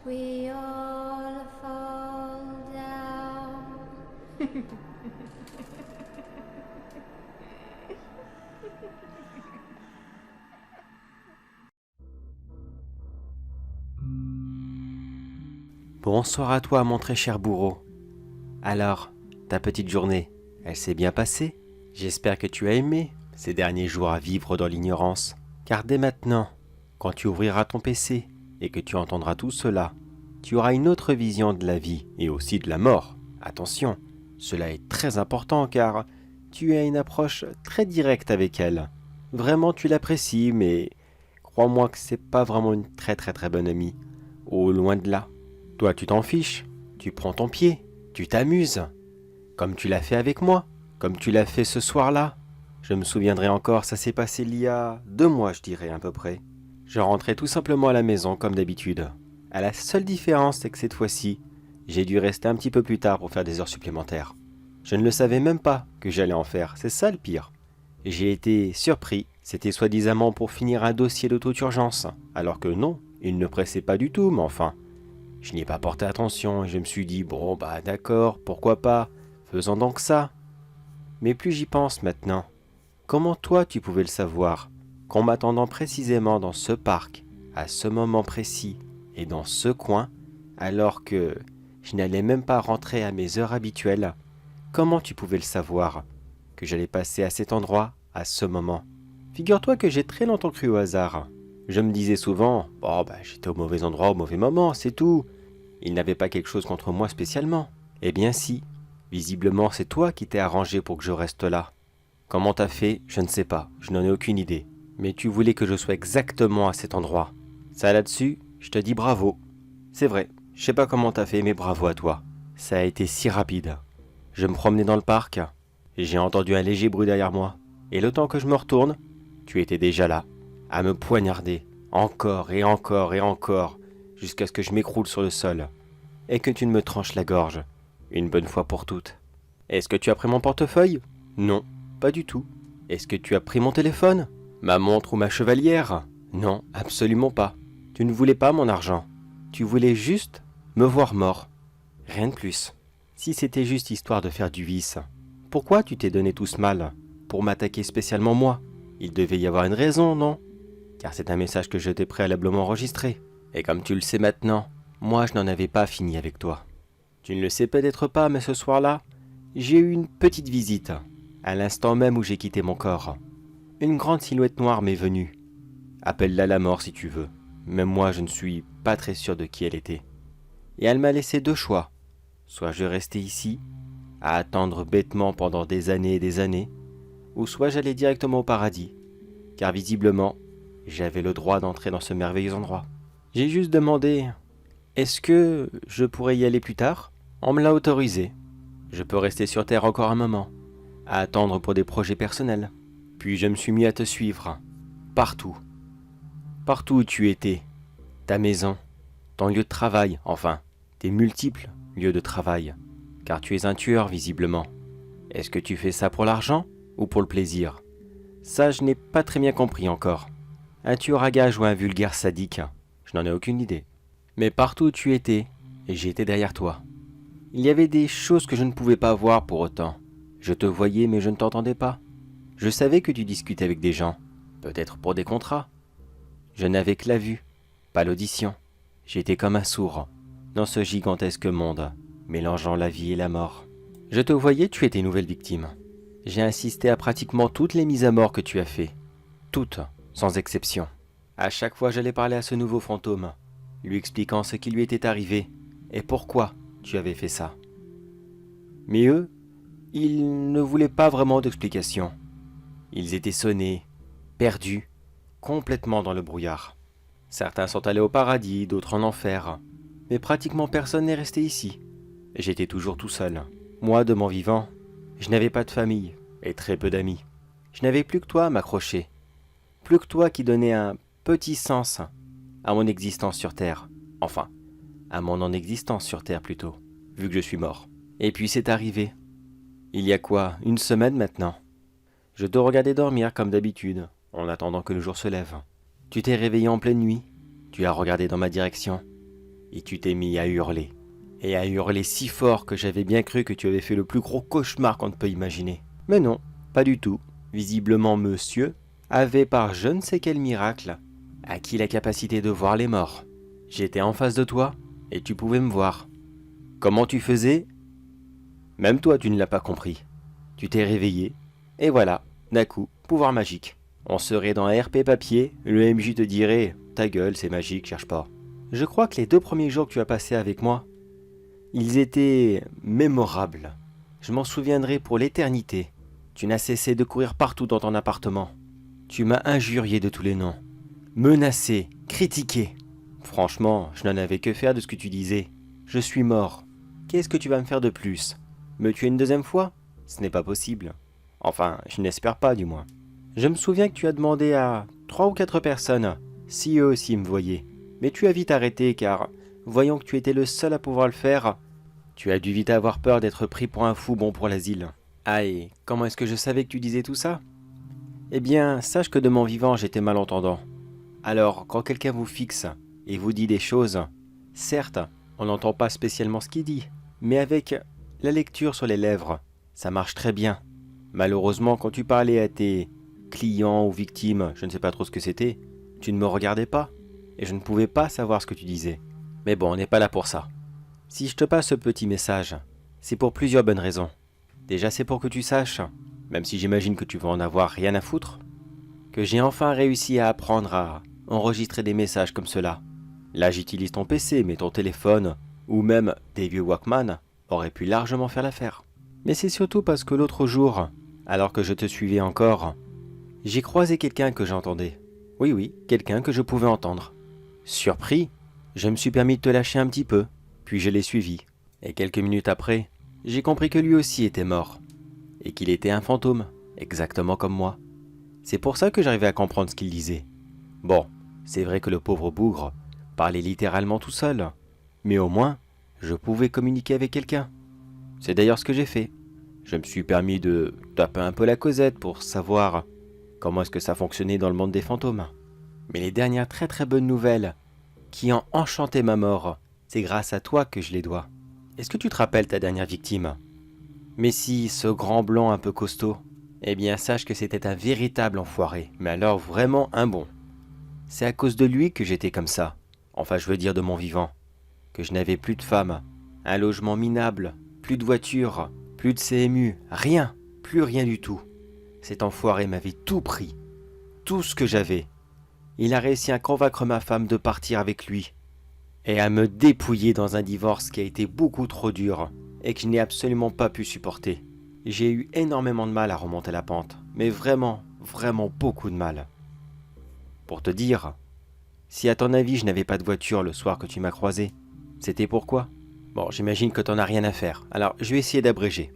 we all fall down. Bonsoir à toi, mon très cher bourreau. Alors, ta petite journée, elle s'est bien passée? J'espère que tu as aimé ces derniers jours à vivre dans l'ignorance. Car dès maintenant, quand tu ouvriras ton PC et que tu entendras tout cela, tu auras une autre vision de la vie et aussi de la mort. Attention, cela est très important car tu as une approche très directe avec elle. Vraiment, tu l'apprécies, mais crois-moi que c'est pas vraiment une très bonne amie. Au loin de là. Toi, tu t'en fiches, tu prends ton pied, tu t'amuses, comme tu l'as fait avec moi, comme tu l'as fait ce soir-là. Je me souviendrai encore, ça s'est passé il y a 2 mois, je dirais à peu près. Je rentrais tout simplement à la maison comme d'habitude. À la seule différence, c'est que cette fois-ci, j'ai dû rester un petit peu plus tard pour faire des heures supplémentaires. Je ne le savais même pas que j'allais en faire, c'est ça le pire. J'ai été surpris, c'était soi-disant pour finir un dossier d'auto-urgence, alors que non, il ne pressait pas du tout, mais enfin... Je n'y ai pas porté attention et je me suis dit, bon bah d'accord, pourquoi pas, faisons donc ça. Mais plus j'y pense maintenant, comment toi tu pouvais le savoir, qu'en m'attendant précisément dans ce parc, à ce moment précis et dans ce coin, alors que je n'allais même pas rentrer à mes heures habituelles, comment tu pouvais le savoir, que j'allais passer à cet endroit, à ce moment? Figure-toi que j'ai très longtemps cru au hasard. Je me disais souvent, bon bah j'étais au mauvais endroit au mauvais moment, c'est tout. Il n'avait pas quelque chose contre moi spécialement. Eh bien si, visiblement c'est toi qui t'es arrangé pour que je reste là. Comment t'as fait, je ne sais pas, je n'en ai aucune idée. Mais tu voulais que je sois exactement à cet endroit. Ça là-dessus, je te dis bravo. C'est vrai, je sais pas comment t'as fait, mais bravo à toi. Ça a été si rapide. Je me promenais dans le parc, et j'ai entendu un léger bruit derrière moi. Et le temps que je me retourne, tu étais déjà là, à me poignarder, encore et encore et encore, jusqu'à ce que je m'écroule sur le sol, et que tu ne me tranches la gorge, une bonne fois pour toutes. Est-ce que tu as pris mon portefeuille? Non, pas du tout. Est-ce que tu as pris mon téléphone? Ma montre ou ma chevalière? Non, absolument pas. Tu ne voulais pas mon argent. Tu voulais juste me voir mort. Rien de plus. Si c'était juste histoire de faire du vice, pourquoi tu t'es donné tout ce mal? Pour m'attaquer spécialement moi? Il devait y avoir une raison, non? Car c'est un message que je t'ai préalablement enregistré. Et comme tu le sais maintenant, moi je n'en avais pas fini avec toi. Tu ne le sais peut-être pas, mais ce soir-là, j'ai eu une petite visite, à l'instant même où j'ai quitté mon corps. Une grande silhouette noire m'est venue. Appelle-la la mort si tu veux. Même moi je ne suis pas très sûr de qui elle était. Et elle m'a laissé 2 choix. Soit je restais ici, à attendre bêtement pendant des années et des années, ou soit j'allais directement au paradis, car visiblement, j'avais le droit d'entrer dans ce merveilleux endroit. J'ai juste demandé, est-ce que je pourrais y aller plus tard? On me l'a autorisé. Je peux rester sur Terre encore un moment, à attendre pour des projets personnels. Puis je me suis mis à te suivre, partout. Partout où tu étais, ta maison, ton lieu de travail, enfin, tes multiples lieux de travail. Car tu es un tueur, visiblement. Est-ce que tu fais ça pour l'argent ou pour le plaisir? Ça, je n'ai pas très bien compris encore. Un tueur à gages ou un vulgaire sadique, je n'en ai aucune idée. Mais partout où tu étais, et j'étais derrière toi. Il y avait des choses que je ne pouvais pas voir pour autant. Je te voyais mais je ne t'entendais pas. Je savais que tu discutais avec des gens, peut-être pour des contrats. Je n'avais que la vue, pas l'audition. J'étais comme un sourd, dans ce gigantesque monde, mélangeant la vie et la mort. Je te voyais, tu étais une nouvelle victime. J'ai assisté à pratiquement toutes les mises à mort que tu as fait. Toutes, sans exception. À chaque fois j'allais parler à ce nouveau fantôme, lui expliquant ce qui lui était arrivé et pourquoi tu avais fait ça. Mais eux, ils ne voulaient pas vraiment d'explication. Ils étaient sonnés, perdus, complètement dans le brouillard. Certains sont allés au paradis, d'autres en enfer. Mais pratiquement personne n'est resté ici. J'étais toujours tout seul. Moi, de mon vivant, je n'avais pas de famille et très peu d'amis. Je n'avais plus que toi à m'accrocher. Plus que toi qui donnais un petit sens à mon existence sur Terre. Enfin, à mon non-existence sur Terre plutôt, vu que je suis mort. Et puis c'est arrivé. Il y a quoi, une semaine maintenant? Je te regardais dormir comme d'habitude, en attendant que le jour se lève. Tu t'es réveillé en pleine nuit. Tu as regardé dans ma direction. et tu t'es mis à hurler. Et à hurler si fort que j'avais bien cru que tu avais fait le plus gros cauchemar qu'on ne peut imaginer. Mais non, pas du tout. Visiblement, monsieur avait par je ne sais quel miracle acquis la capacité de voir les morts. J'étais en face de toi et tu pouvais me voir. Comment tu faisais? Même toi, tu ne l'as pas compris. Tu t'es réveillé et voilà, d'un coup, pouvoir magique. On serait dans RP papier, le MJ te dirait « Ta gueule, c'est magique, cherche pas ». Je crois que les 2 premiers jours que tu as passés avec moi, ils étaient mémorables. Je m'en souviendrai pour l'éternité. Tu n'as cessé de courir partout dans ton appartement. Tu m'as injurié de tous les noms. Menacé, critiqué. Franchement, je n'en avais que faire de ce que tu disais. Je suis mort. Qu'est-ce que tu vas me faire de plus? Me tuer une deuxième fois? Ce n'est pas possible. Enfin, je n'espère pas du moins. Je me souviens que tu as demandé à 3 ou 4 personnes si eux aussi me voyaient. Mais tu as vite arrêté car, voyant que tu étais le seul à pouvoir le faire, tu as dû vite avoir peur d'être pris pour un fou bon pour l'asile. Ah, et comment est-ce que je savais que tu disais tout ça? Eh bien, sache que de mon vivant j'étais malentendant. Alors, quand quelqu'un vous fixe et vous dit des choses, certes, on n'entend pas spécialement ce qu'il dit, mais avec la lecture sur les lèvres, ça marche très bien. Malheureusement, quand tu parlais à tes clients ou victimes, je ne sais pas trop ce que c'était, tu ne me regardais pas, et je ne pouvais pas savoir ce que tu disais. Mais bon, on n'est pas là pour ça. Si je te passe ce petit message, c'est pour plusieurs bonnes raisons. Déjà, c'est pour que tu saches, même si j'imagine que tu vas en avoir rien à foutre, que j'ai enfin réussi à apprendre à enregistrer des messages comme cela. Là, j'utilise ton PC, mais ton téléphone, ou même des vieux Walkman, auraient pu largement faire l'affaire. Mais c'est surtout parce que l'autre jour, alors que je te suivais encore, j'ai croisé quelqu'un que j'entendais. Oui, quelqu'un que je pouvais entendre. Surpris, je me suis permis de te lâcher un petit peu, puis je l'ai suivi. Et quelques minutes après, j'ai compris que lui aussi était mort. Et qu'il était un fantôme, exactement comme moi. C'est pour ça que j'arrivais à comprendre ce qu'il disait. Bon, c'est vrai que le pauvre bougre parlait littéralement tout seul, mais au moins, je pouvais communiquer avec quelqu'un. C'est d'ailleurs ce que j'ai fait. Je me suis permis de taper un peu la causette pour savoir comment est-ce que ça fonctionnait dans le monde des fantômes. Mais les dernières très bonnes nouvelles qui ont enchanté ma mort, c'est grâce à toi que je les dois. Est-ce que tu te rappelles ta dernière victime? Mais si, ce grand blanc un peu costaud, eh bien sache que c'était un véritable enfoiré, mais alors vraiment un bon. C'est à cause de lui que j'étais comme ça, enfin je veux dire de mon vivant, que je n'avais plus de femme, un logement minable, plus de voiture, plus de CMU, rien, plus rien du tout. Cet enfoiré m'avait tout pris, tout ce que j'avais. Il a réussi à convaincre ma femme de partir avec lui, et à me dépouiller dans un divorce qui a été beaucoup trop dur, et que je n'ai absolument pas pu supporter. J'ai eu énormément de mal à remonter la pente, mais vraiment beaucoup de mal. Pour te dire, si à ton avis je n'avais pas de voiture le soir que tu m'as croisé, c'était pourquoi? Bon, j'imagine que t'en as rien à faire, alors je vais essayer d'abréger.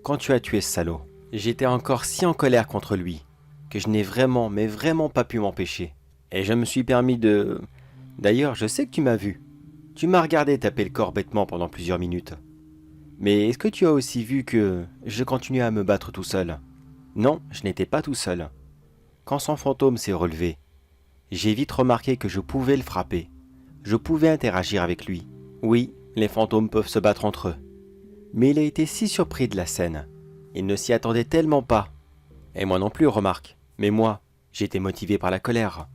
Quand tu as tué ce salaud, j'étais encore si en colère contre lui, que je n'ai vraiment pas pu m'empêcher. Et je me suis permis de... D'ailleurs, je sais que tu m'as vu. Tu m'as regardé taper le corps bêtement pendant plusieurs minutes. Mais est-ce que tu as aussi vu que je continuais à me battre tout seul? Non, je n'étais pas tout seul. Quand son fantôme s'est relevé, j'ai vite remarqué que je pouvais le frapper. Je pouvais interagir avec lui. Oui, les fantômes peuvent se battre entre eux. Mais il a été si surpris de la scène. Il ne s'y attendait tellement pas. Et moi non plus, remarque. Mais moi, j'étais motivé par la colère.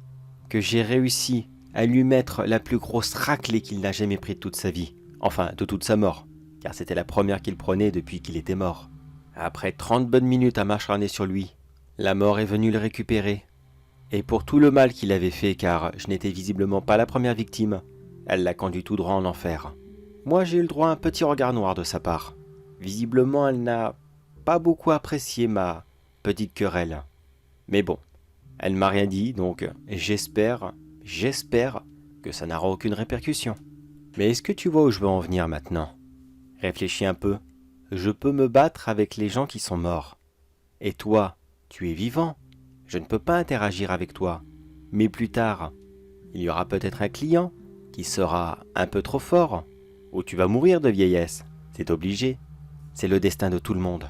Que j'ai réussi à lui mettre la plus grosse raclée qu'il n'a jamais pris de toute sa vie. Enfin, de toute sa mort. Car c'était la première qu'il prenait depuis qu'il était mort. Après 30 bonnes minutes à m'acharner sur lui, la mort est venue le récupérer. Et pour tout le mal qu'il avait fait, car je n'étais visiblement pas la première victime, elle l'a conduit tout droit en enfer. Moi, j'ai eu le droit à un petit regard noir de sa part. Visiblement, elle n'a pas beaucoup apprécié ma petite querelle. Mais bon, elle ne m'a rien dit, donc j'espère que ça n'aura aucune répercussion. Mais est-ce que tu vois où je veux en venir maintenant? Réfléchis un peu. Je peux me battre avec les gens qui sont morts. Et toi, tu es vivant. Je ne peux pas interagir avec toi. Mais plus tard, il y aura peut-être un client qui sera un peu trop fort, ou tu vas mourir de vieillesse. C'est obligé. C'est le destin de tout le monde.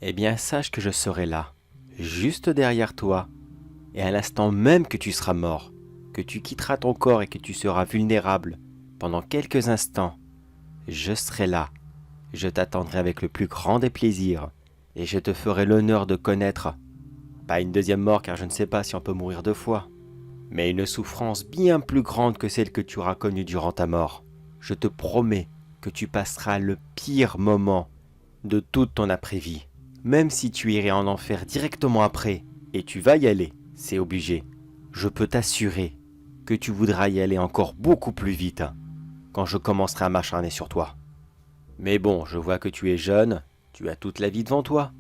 Eh bien, sache que je serai là, juste derrière toi, et à l'instant même que tu seras mort, que tu quitteras ton corps et que tu seras vulnérable, pendant quelques instants. Je serai là. Je t'attendrai avec le plus grand des plaisirs. Et je te ferai l'honneur de connaître, pas une deuxième mort car je ne sais pas si on peut mourir 2 fois, mais une souffrance bien plus grande que celle que tu auras connue durant ta mort. Je te promets que tu passeras le pire moment de toute ton après-vie. Même si tu irais en enfer directement après, et tu vas y aller, c'est obligé, je peux t'assurer que tu voudras y aller encore beaucoup plus vite quand je commencerai à m'acharner sur toi. Mais bon, je vois que tu es jeune, tu as toute la vie devant toi.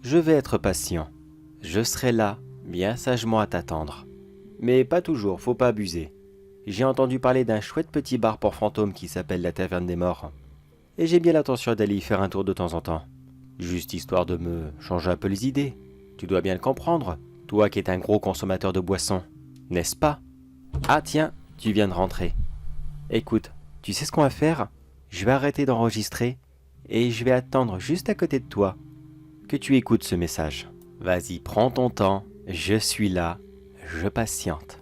Je vais être patient. Je serai là, bien sagement à t'attendre. Mais pas toujours, faut pas abuser. J'ai entendu parler d'un chouette petit bar pour fantômes qui s'appelle la Taverne des Morts. Et j'ai bien l'intention d'aller y faire un tour de temps en temps. Juste histoire de me changer un peu les idées. Tu dois bien le comprendre, toi qui es un gros consommateur de boissons, n'est-ce pas? Ah tiens, tu viens de rentrer. Écoute, tu sais ce qu'on va faire? Je vais arrêter d'enregistrer et je vais attendre juste à côté de toi que tu écoutes ce message. Vas-y, prends ton temps, je suis là, je patiente.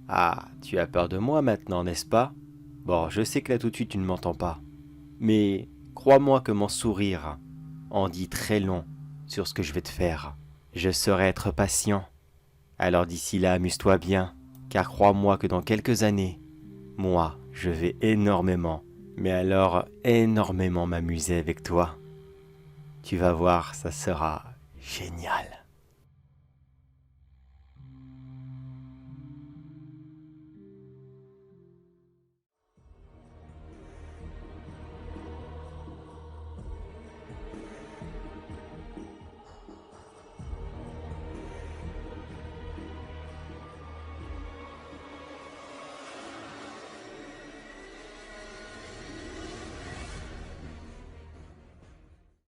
Ah, tu as peur de moi maintenant, n'est-ce pas? Bon, je sais que là tout de suite tu ne m'entends pas. Mais crois-moi que mon sourire en dit très long sur ce que je vais te faire. Je saurai être patient. Alors d'ici là, amuse-toi bien, car crois-moi que dans quelques années, moi, je vais énormément, mais alors énormément m'amuser avec toi. Tu vas voir, ça sera génial.